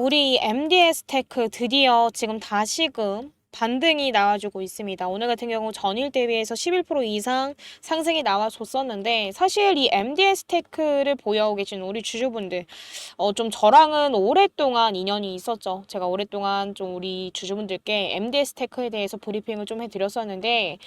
우리 MDS 테크 드디어 지금 다시금 반등이 나와주고 있습니다. 오늘 같은 경우 전일 대비해서 11% 이상 상승이 나와줬었는데, 사실 이 MDS 테크를 보유하고 계신 우리 주주분들, 좀 저랑은 오랫동안 인연이 있었죠. 제가 오랫동안 좀 우리 주주분들께 MDS 테크에 대해서 브리핑을 좀 해드렸었는데,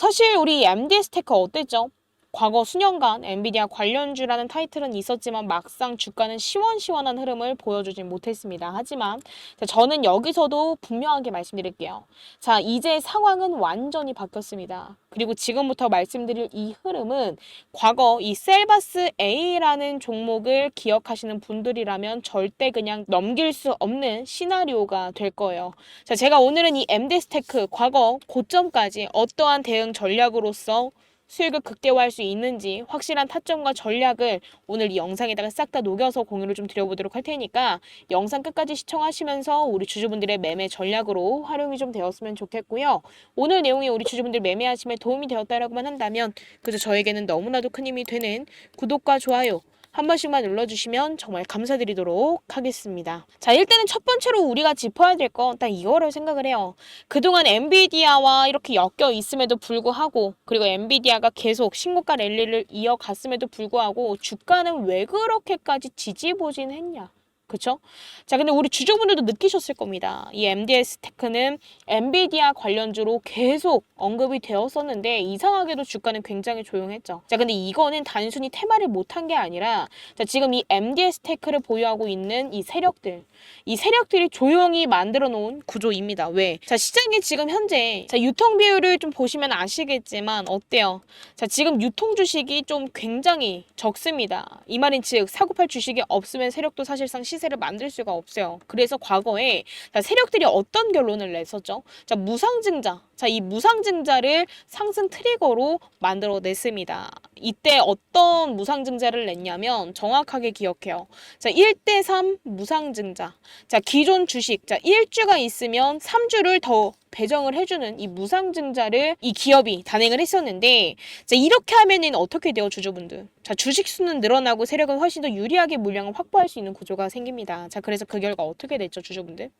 사실 우리 MDS 테크 어땠죠? 과거 수년간 엔비디아 관련주라는 타이틀은 있었지만 막상 주가는 시원시원한 흐름을 보여주진 못했습니다. 하지만 저는 여기서도 분명하게 말씀드릴게요. 자, 이제 상황은 완전히 바뀌었습니다. 그리고 지금부터 말씀드릴 이 흐름은 과거 이 셀바스 A라는 종목을 기억하시는 분들이라면 절대 그냥 넘길 수 없는 시나리오가 될 거예요. 자, 제가 오늘은 이 MD스테크 과거 고점까지 어떠한 대응 전략으로서 수익을 극대화할 수 있는지 확실한 타점과 전략을 오늘 이 영상에다가 싹 다 녹여서 공유를 좀 드려보도록 할 테니까 영상 끝까지 시청하시면서 우리 주주분들의 매매 전략으로 활용이 좀 되었으면 좋겠고요. 오늘 내용이 우리 주주분들 매매하심에 도움이 되었다라고만 한다면 그저 저에게는 너무나도 큰 힘이 되는 구독과 좋아요 한 번씩만 눌러주시면 정말 감사드리도록 하겠습니다. 자, 일단은 첫 번째로 우리가 짚어야 될 건 딱 이거를 생각을 해요. 그동안 엔비디아와 이렇게 엮여 있음에도 불구하고, 그리고 엔비디아가 계속 신고가 랠리를 이어갔음에도 불구하고 주가는 왜 그렇게까지 지지부진했냐? 그쵸? 자, 근데 우리 주주분들도 느끼셨을 겁니다. 이 MDS 테크는 엔비디아 관련주로 계속 언급이 되었었는데 이상하게도 주가는 굉장히 조용했죠. 자, 근데 이거는 단순히 테마를 못한 게 아니라, 자, 지금 이 MDS 테크를 보유하고 있는 이 세력들이 조용히 만들어 놓은 구조입니다. 왜? 자, 시장이 지금 현재, 자, 유통 비율을 좀 보시면 아시겠지만 어때요? 자, 지금 유통 주식이 좀 굉장히 적습니다. 이 말인 즉 사고팔 주식이 없으면 세력도 사실상 시세를 만들 수가 없어요. 그래서 과거에 자, 세력들이 어떤 결론을 냈었죠? 자, 무상증자. 자, 이 무상증자를 상승 트리거로 만들어냈습니다. 이때 어떤 무상증자를 냈냐면 정확하게 기억해요. 자, 1대3 무상증자. 자, 기존 주식. 자, 1주가 있으면 3주를 더 배정을 해주는 이 무상증자를 이 기업이 단행을 했었는데, 자, 이렇게 하면은 어떻게 돼요, 주주분들? 자, 주식 수는 늘어나고 세력은 훨씬 더 유리하게 물량을 확보할 수 있는 구조가 생깁니다. 자, 그래서 그 결과 어떻게 됐죠, 주주분들?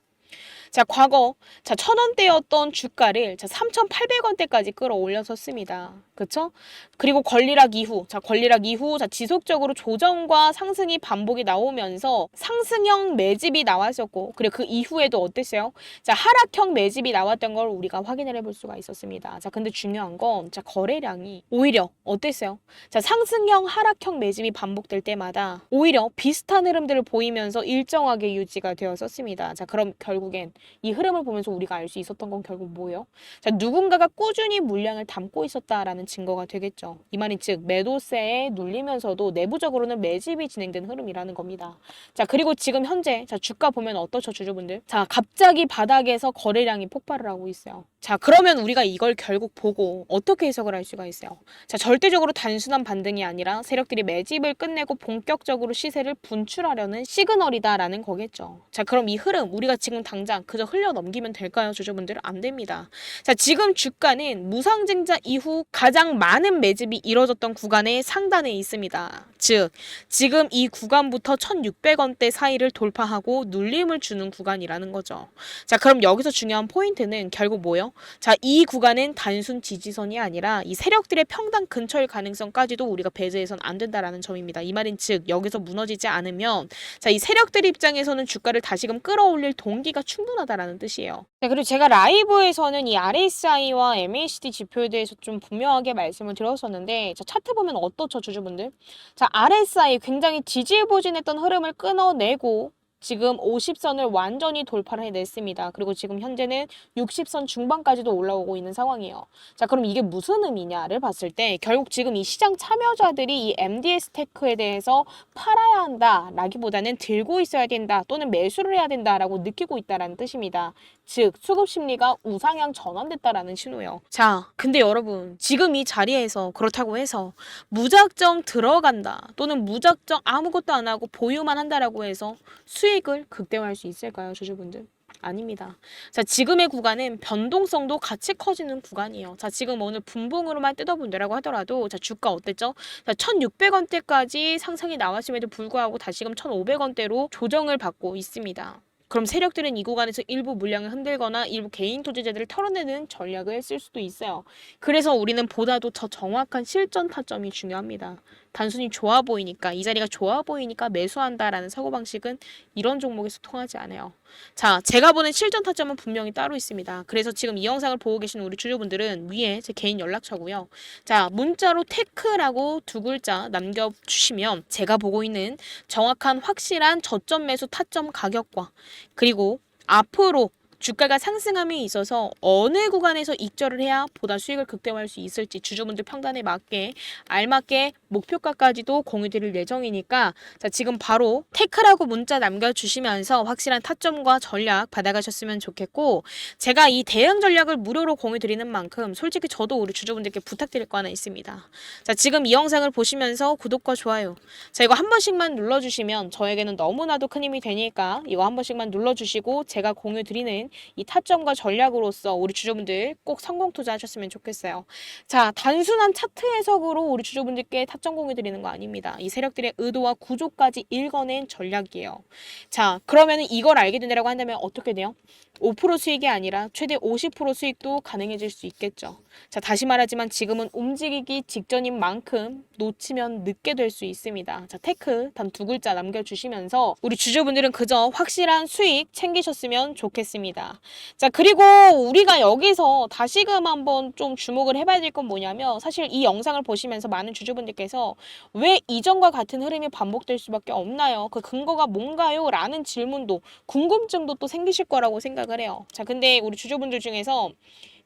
자, 과거, 자, 1,000원대였던 주가를, 자, 3,800원대까지 끌어올렸었습니다. 그쵸? 그리고 권리락 이후, 자, 지속적으로 조정과 상승이 반복이 나오면서 상승형 매집이 나왔었고, 그리고 그 이후에도 어땠어요? 자, 하락형 매집이 나왔던 걸 우리가 확인을 해볼 수가 있었습니다. 자, 근데 중요한 건, 자, 거래량이 오히려 어땠어요? 자, 상승형, 하락형 매집이 반복될 때마다 오히려 비슷한 흐름들을 보이면서 일정하게 유지가 되었었습니다. 자, 그럼 결국엔 이 흐름을 보면서 우리가 알 수 있었던 건 결국 뭐예요? 자, 누군가가 꾸준히 물량을 담고 있었다라는 증거가 되겠죠. 이 말인 즉 매도세에 눌리면서도 내부적으로는 매집이 진행된 흐름이라는 겁니다. 자, 그리고 지금 현재 자, 주가 보면 어떠죠, 주주분들? 자, 갑자기 바닥에서 거래량이 폭발을 하고 있어요. 자, 그러면 우리가 이걸 결국 보고 어떻게 해석을 할 수가 있어요? 자, 절대적으로 단순한 반등이 아니라 세력들이 매집을 끝내고 본격적으로 시세를 분출하려는 시그널이다라는 거겠죠. 자, 그럼 이 흐름 우리가 지금 당장 그저 흘려 넘기면 될까요, 주주분들? 안 됩니다. 자, 지금 주가는 무상증자 이후 가장 많은 매집이 이뤄졌던 구간의 상단에 있습니다. 즉, 지금 이 구간부터 1,600원대 사이를 돌파하고 눌림을 주는 구간이라는 거죠. 자, 그럼 여기서 중요한 포인트는 결국 뭐예요? 자, 이 구간은 단순 지지선이 아니라 이 세력들의 평단 근처일 가능성까지도 우리가 배제해선 안 된다라는 점입니다. 이 말인 즉 여기서 무너지지 않으면 자, 이 세력들 입장에서는 주가를 다시금 끌어올릴 동기가 충분하다라는 뜻이에요. 네, 그리고 제가 라이브에서는 이 RSI와 MACD 지표에 대해서 좀 분명하게 말씀을 드렸었는데, 자, 차트 보면 어떻죠, 주주분들? 자, RSI 굉장히 지지부진했던 흐름을 끊어내고 지금 50선을 완전히 돌파를 해냈습니다. 그리고 지금 현재는 60선 중반까지도 올라오고 있는 상황이에요. 자, 그럼 이게 무슨 의미냐를 봤을 때 결국 지금 이 시장 참여자들이 이 MDS 테크에 대해서 팔아야 한다 라기보다는 들고 있어야 된다 또는 매수를 해야 된다라고 느끼고 있다라는 뜻입니다. 즉 수급 심리가 우상향 전환됐다라는 신호예요. 자, 근데 여러분 지금 이 자리에서 그렇다고 해서 무작정 들어간다 또는 무작정 아무것도 안 하고 보유만 한다라고 해서 수익을 극대화할 수 있을까요, 주주분들? 아닙니다. 자, 지금의 구간은 변동성도 같이 커지는 구간이에요. 자, 지금 오늘 분봉으로만 뜯어본다라고 하더라도 자, 주가 어땠죠? 자, 1,600원대까지 상승이 나왔음에도 불구하고 다시금 1,500원대로 조정을 받고 있습니다. 그럼 세력들은 이 구간에서 일부 물량을 흔들거나 일부 개인 투자자들을 털어내는 전략을 쓸 수도 있어요. 그래서 우리는 보다도 더 정확한 실전 타점이 중요합니다. 단순히 좋아 보이니까, 이 자리가 좋아 보이니까 매수한다라는 사고방식은 이런 종목에서 통하지 않아요. 자, 제가 보는 실전 타점은 분명히 따로 있습니다. 그래서 지금 이 영상을 보고 계시는 우리 주주분들은 위에 제 개인 연락처고요. 자, 문자로 테크라고 두 글자 남겨주시면 제가 보고 있는 정확한 확실한 저점 매수 타점 가격과 그리고 앞으로 주가가 상승함에 있어서 어느 구간에서 익절을 해야 보다 수익을 극대화할 수 있을지 주주분들 평단에 맞게 알맞게 목표가까지도 공유드릴 예정이니까 자, 지금 바로 테크라고 문자 남겨주시면서 확실한 타점과 전략 받아가셨으면 좋겠고 제가 이 대응 전략을 무료로 공유드리는 만큼 솔직히 저도 우리 주주분들께 부탁드릴 거 하나 있습니다. 자, 지금 이 영상을 보시면서 구독과 좋아요 자, 이거 한 번씩만 눌러주시면 저에게는 너무나도 큰 힘이 되니까 이거 한 번씩만 눌러주시고 제가 공유드리는 이 타점과 전략으로서 우리 주주분들 꼭 성공 투자하셨으면 좋겠어요. 자, 단순한 차트 해석으로 우리 주주분들께 타점 공유 드리는 거 아닙니다. 이 세력들의 의도와 구조까지 읽어낸 전략이에요. 자, 그러면 이걸 알게 된다고 한다면 어떻게 돼요? 5% 수익이 아니라 최대 50% 수익도 가능해질 수 있겠죠. 자, 다시 말하지만 지금은 움직이기 직전인 만큼 놓치면 늦게 될 수 있습니다. 자, 테크 단 두 글자 남겨주시면서 우리 주주분들은 그저 확실한 수익 챙기셨으면 좋겠습니다. 자, 그리고 우리가 여기서 다시금 한번 좀 주목을 해봐야 될 건 뭐냐면 사실 이 영상을 보시면서 많은 주주분들께서 왜 이전과 같은 흐름이 반복될 수밖에 없나요? 그 근거가 뭔가요? 라는 질문도 궁금증도 또 생기실 거라고 생각을 해요. 자, 근데 우리 주주분들 중에서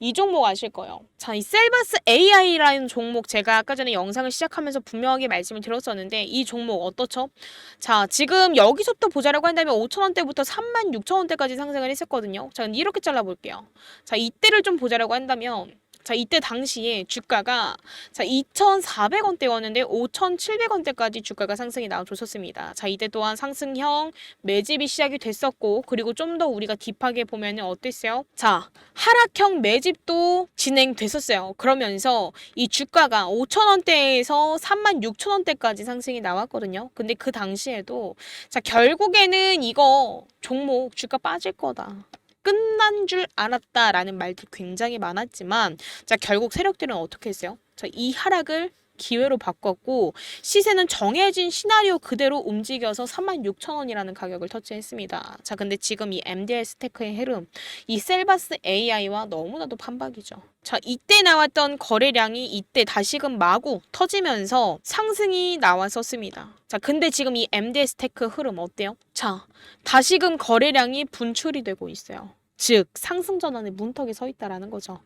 이 종목 아실 거예요. 자, 이 셀바스 AI라는 종목 제가 아까 전에 영상을 시작하면서 분명하게 말씀을 드렸었는데 이 종목 어떻죠? 자, 지금 여기서부터 보자라고 한다면 5,000원대부터 36,000원대까지 상승을 했었거든요. 자, 근데 이렇게 잘라볼게요. 자, 이때를 좀 보자라고 한다면 자, 이때 당시에 주가가 자, 2,400원대였는데 5,700원대까지 주가가 상승이 나와줬었습니다. 자, 이때 또한 상승형 매집이 시작이 됐었고 그리고 좀 더 우리가 딥하게 보면은 어땠어요? 자, 하락형 매집도 진행됐었어요. 그러면서 이 주가가 5,000원대에서 36,000원대까지 상승이 나왔거든요. 근데 그 당시에도 자, 결국에는 이거 종목 주가 빠질 거다. 끝난 줄 알았다라는 말들이 굉장히 많았지만 자, 결국 세력들은 어떻게 했어요? 자, 이 하락을 기회로 바꿨고 시세는 정해진 시나리오 그대로 움직여서 36,000원이라는 가격을 터치했습니다. 자, 근데 지금 이 MDS 테크의 흐름, 이 셀바스 AI와 너무나도 판박이죠. 자, 이때 나왔던 거래량이 이때 다시금 마구 터지면서 상승이 나왔었습니다. 자, 근데 지금 이 MDS 테크 흐름 어때요? 자, 다시금 거래량이 분출이 되고 있어요. 즉 상승 전환의 문턱에 서 있다라는 거죠.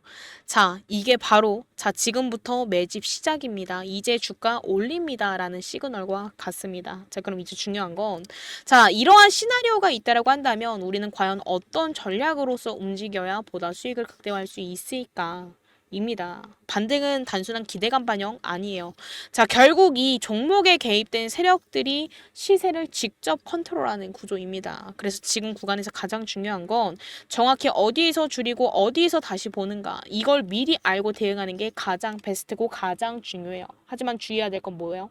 자, 이게 바로 자, 지금부터 매집 시작입니다. 이제 주가 올립니다라는 시그널과 같습니다. 자, 그럼 이제 중요한 건 자, 이러한 시나리오가 있다라고 한다면 우리는 과연 어떤 전략으로서 움직여야 보다 수익을 극대화할 수 있을까? 입니다. 반등은 단순한 기대감 반영 아니에요. 자, 결국 이 종목에 개입된 세력들이 시세를 직접 컨트롤하는 구조입니다. 그래서 지금 구간에서 가장 중요한 건 정확히 어디에서 줄이고 어디에서 다시 보는가 이걸 미리 알고 대응하는 게 가장 베스트고 가장 중요해요. 하지만 주의해야 될 건 뭐예요?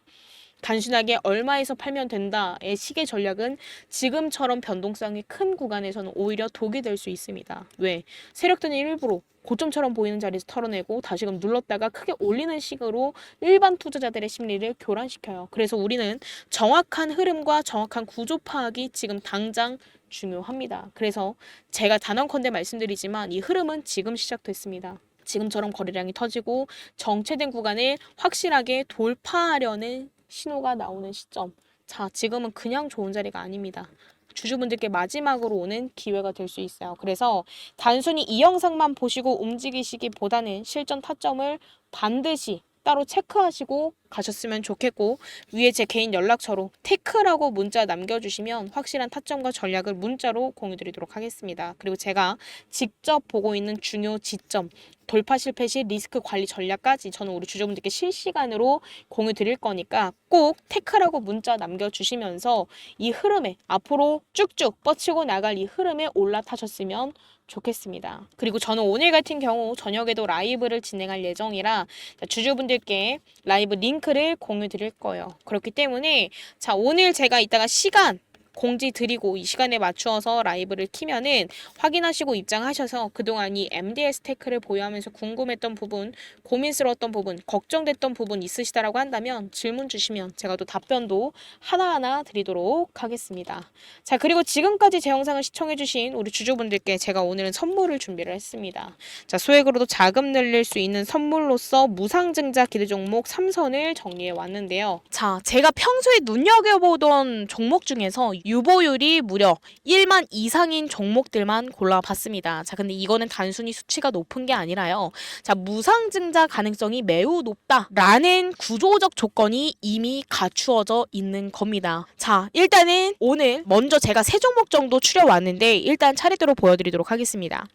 단순하게 얼마에서 팔면 된다의 시계 전략은 지금처럼 변동성이 큰 구간에서는 오히려 독이 될 수 있습니다. 왜? 세력들은 일부러 고점처럼 보이는 자리에서 털어내고 다시금 눌렀다가 크게 올리는 식으로 일반 투자자들의 심리를 교란시켜요. 그래서 우리는 정확한 흐름과 정확한 구조 파악이 지금 당장 중요합니다. 그래서 제가 단언컨대 말씀드리지만 이 흐름은 지금 시작됐습니다. 지금처럼 거래량이 터지고 정체된 구간을 확실하게 돌파하려는 신호가 나오는 시점. 자, 지금은 그냥 좋은 자리가 아닙니다. 주주분들께 마지막으로 오는 기회가 될 수 있어요. 그래서 단순히 이 영상만 보시고 움직이시기보다는 실전 타점을 반드시 따로 체크하시고 가셨으면 좋겠고, 위에 제 개인 연락처로 테크라고 문자 남겨주시면 확실한 타점과 전략을 문자로 공유드리도록 하겠습니다. 그리고 제가 직접 보고 있는 중요 지점, 돌파 실패 시 리스크 관리 전략까지 저는 우리 주주분들께 실시간으로 공유 드릴 거니까 꼭 테크라고 문자 남겨주시면서 이 흐름에 앞으로 쭉쭉 뻗치고 나갈 이 흐름에 올라타셨으면 좋겠습니다. 그리고 저는 오늘 같은 경우 저녁에도 라이브를 진행할 예정이라 주주분들께 라이브 링크를 공유 드릴 거예요. 그렇기 때문에 자, 오늘 제가 이따가 시간 공지 드리고 이 시간에 맞추어서 라이브를 키면은 확인하시고 입장하셔서 그동안 이 MDS 테크를 보유하면서 궁금했던 부분, 고민스러웠던 부분, 걱정됐던 부분 있으시다라고 한다면 질문 주시면 제가 또 답변도 하나하나 드리도록 하겠습니다. 자, 그리고 지금까지 제 영상을 시청해주신 우리 주주분들께 제가 오늘은 선물을 준비를 했습니다. 자, 소액으로도 자금 늘릴 수 있는 선물로서 무상증자 기대 종목 3선을 정리해 왔는데요. 자, 제가 평소에 눈여겨보던 종목 중에서 유보율이 무려 1만 이상인 종목들만 골라봤습니다. 자, 근데 이거는 단순히 수치가 높은 게 아니라요. 자, 무상증자 가능성이 매우 높다라는 구조적 조건이 이미 갖추어져 있는 겁니다. 자, 일단은 오늘 먼저 제가 세 종목 정도 추려왔는데 일단 차례대로 보여드리도록 하겠습니다.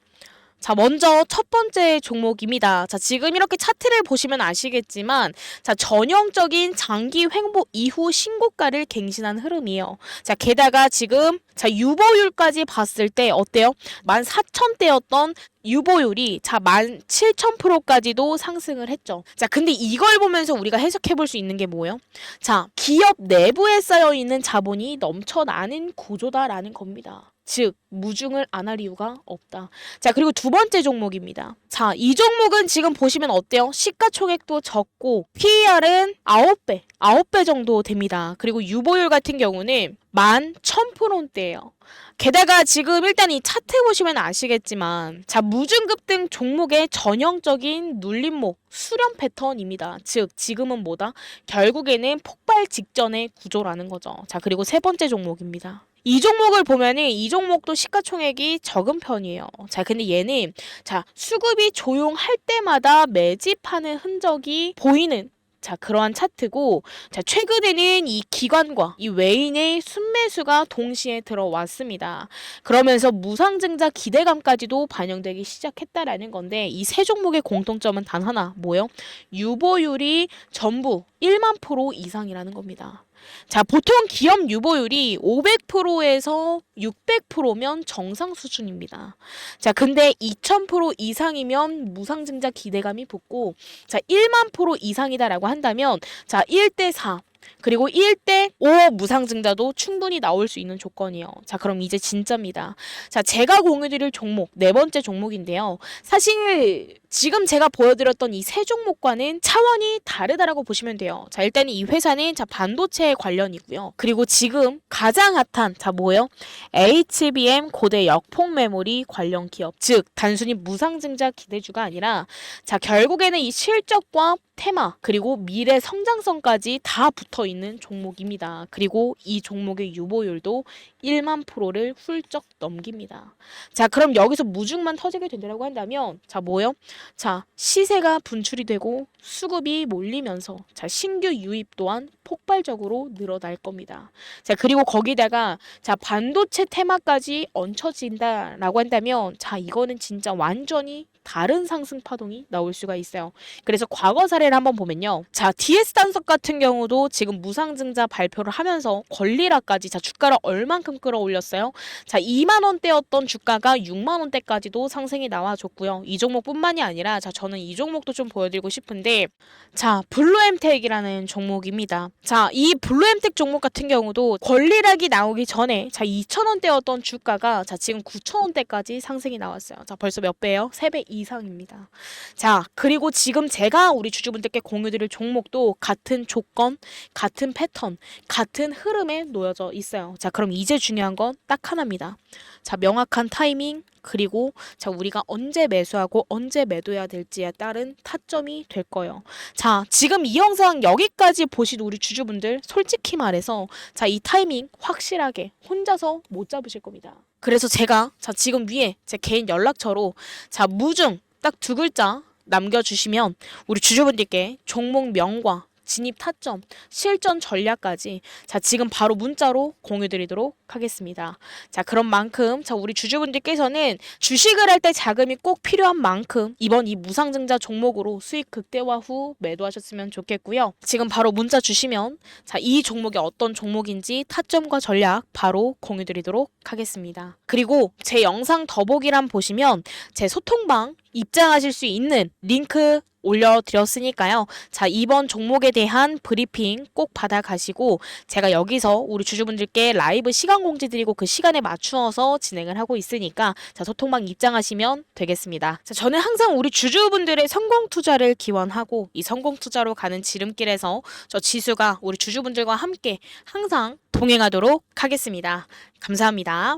자, 먼저 첫 번째 종목입니다. 자, 지금 이렇게 차트를 보시면 아시겠지만, 자, 전형적인 장기 횡보 이후 신고가를 갱신한 흐름이에요. 자, 게다가 지금, 자, 유보율까지 봤을 때 어때요? 14,000대였던 유보율이 자 17,000%까지도 상승을 했죠. 자, 근데 이걸 보면서 우리가 해석해 볼 수 있는 게 뭐예요? 자, 기업 내부에 쌓여 있는 자본이 넘쳐나는 구조다라는 겁니다. 즉, 무중을 안 할 이유가 없다. 자, 그리고 두 번째 종목입니다. 자, 이 종목은 지금 보시면 어때요? 시가총액도 적고 PER은 9배 정도 됩니다. 그리고 유보율 같은 경우는 11,000%대예요. 게다가 지금 일단 이 차트 보시면 아시겠지만 자, 무중급등 종목의 전형적인 눌림목 수렴 패턴입니다. 즉, 지금은 뭐다? 결국에는 폭발 직전의 구조라는 거죠. 자, 그리고 세 번째 종목입니다. 이 종목을 보면은 이 종목도 시가총액이 적은 편이에요. 자, 근데 얘는 자, 수급이 조용할 때마다 매집하는 흔적이 보이는 자, 그러한 차트고, 자, 최근에는 이 기관과 이 외인의 순매수가 동시에 들어왔습니다. 그러면서 무상증자 기대감까지도 반영되기 시작했다라는 건데, 이 세 종목의 공통점은 단 하나, 뭐예요? 유보율이 전부 1만 프로 이상이라는 겁니다. 자, 보통 기업 유보율이 500%에서 600%면 정상 수준입니다. 자, 근데 2000% 이상이면 무상증자 기대감이 붙고, 자, 1만 프로 이상이다라고 한다면, 자, 1대4. 그리고 1대5 무상증자도 충분히 나올 수 있는 조건이에요. 자, 그럼 이제 진짜입니다. 자, 제가 공유드릴 종목, 네 번째 종목인데요. 사실 지금 제가 보여드렸던 이 세 종목과는 차원이 다르다라고 보시면 돼요. 자, 일단 이 회사는 자, 반도체 관련이고요. 그리고 지금 가장 핫한 자, 뭐예요? HBM 고대 역폭 메모리 관련 기업. 즉, 단순히 무상증자 기대주가 아니라 자, 결국에는 이 실적과 테마 그리고 미래 성장성까지 다 붙어 있는 종목입니다. 그리고 이 종목의 유보율도 1만 프로를 훌쩍 넘깁니다. 자, 그럼 여기서 무중만 터지게 된다고 한다면 자, 뭐요? 자, 시세가 분출이 되고 수급이 몰리면서 자, 신규 유입 또한 폭발적으로 늘어날 겁니다. 자, 그리고 거기다가 자, 반도체 테마까지 얹혀진다라고 한다면 자, 이거는 진짜 완전히 다른 상승 파동이 나올 수가 있어요. 그래서 과거 사례를 한번 보면요. 자, DS 단석 같은 경우도 지금 무상증자 발표를 하면서 권리라까지 자, 주가를 얼만큼 끌어올렸어요? 자, 2만 원대였던 주가가 6만 원대까지도 상승이 나와줬고요. 이 종목뿐만이 아니라 자, 저는 이 종목도 좀 보여드리고 싶은데 자, 블루엠텍이라는 종목입니다. 자, 이 블루엠텍 종목 같은 경우도 권리락이 나오기 전에 자, 2,000원대였던 주가가 자, 지금 9,000원대까지 상승이 나왔어요. 자, 벌써 몇 배예요? 3배 이상입니다. 자, 그리고 지금 제가 우리 주주분들께 공유드릴 종목도 같은 조건, 같은 패턴, 같은 흐름에 놓여져 있어요. 자, 그럼 이제 중요한 건 딱 하나입니다. 자, 명확한 타이밍, 그리고 자, 우리가 언제 매수하고 언제 매도해야 될지에 따른 타점이 될 거예요. 자, 지금 이 영상 여기까지 보신 우리 주주분들 솔직히 말해서 자, 이 타이밍 확실하게 혼자서 못 잡으실 겁니다. 그래서 제가 자, 지금 위에 제 개인 연락처로 자, 무중 딱 두 글자 남겨주시면 우리 주주분들께 종목명과 진입 타점, 실전 전략까지 자 지금 바로 문자로 공유드리도록 하겠습니다. 자 그런 만큼 자 우리 주주분들께서는 주식을 할 때 자금이 꼭 필요한 만큼 이번 이 무상증자 종목으로 수익 극대화 후 매도하셨으면 좋겠고요. 지금 바로 문자 주시면 자 이 종목이 어떤 종목인지 타점과 전략 바로 공유드리도록 하겠습니다. 그리고 제 영상 더보기란 보시면 제 소통방 입장하실 수 있는 링크 올려드렸으니까요. 자, 이번 종목에 대한 브리핑 꼭 받아가시고 제가 여기서 우리 주주분들께 라이브 시간 공지 드리고 그 시간에 맞추어서 진행을 하고 있으니까 자, 소통방 입장하시면 되겠습니다. 자, 저는 항상 우리 주주분들의 성공 투자를 기원하고 이 성공 투자로 가는 지름길에서 저 지수가 우리 주주분들과 함께 항상 동행하도록 하겠습니다. 감사합니다.